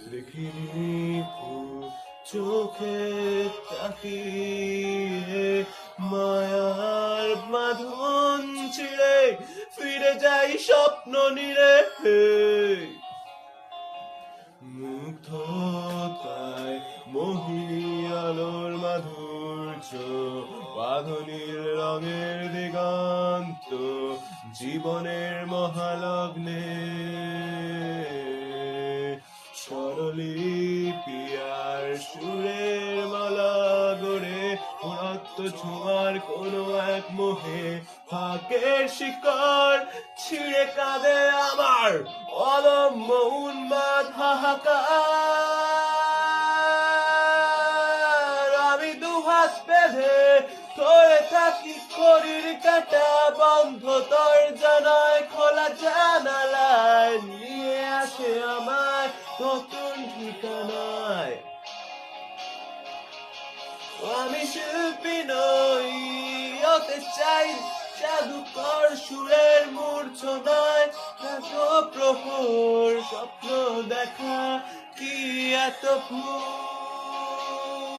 দেখিনি চোখে তাকিয়ে মায়ার বাঁধন ছিঁড়ে ফিরে যাই স্বপ্ন নিরে মুগ্ধতায় মোহিনী আলোর মাধুর্য বাঁধনীর রঙের দিগন্ত জীবনের মহালগ্নে স্বরলিপি আর সুরের মালা গড়ে রক্ত ছোঁয়ার কোনো এক মোহে ফাঁকের শিকড় ছিঁড়ে কাঁদে আমার অলম্ব উন্মাদ হাহাকার আমি দুহাত বেঁধে ধরে থাকি ঘড়ির কাঁটা বন্ধ দরজা নয় খোলা জানালায় নিয়ে আসে আমায় নতুন ঠিকানায় আমি শিল্পী নই হতে চাই জাদুকর সুরের মূর্ছনায় এত প্রহর স্বপ্ন দেখা কি এত ভুল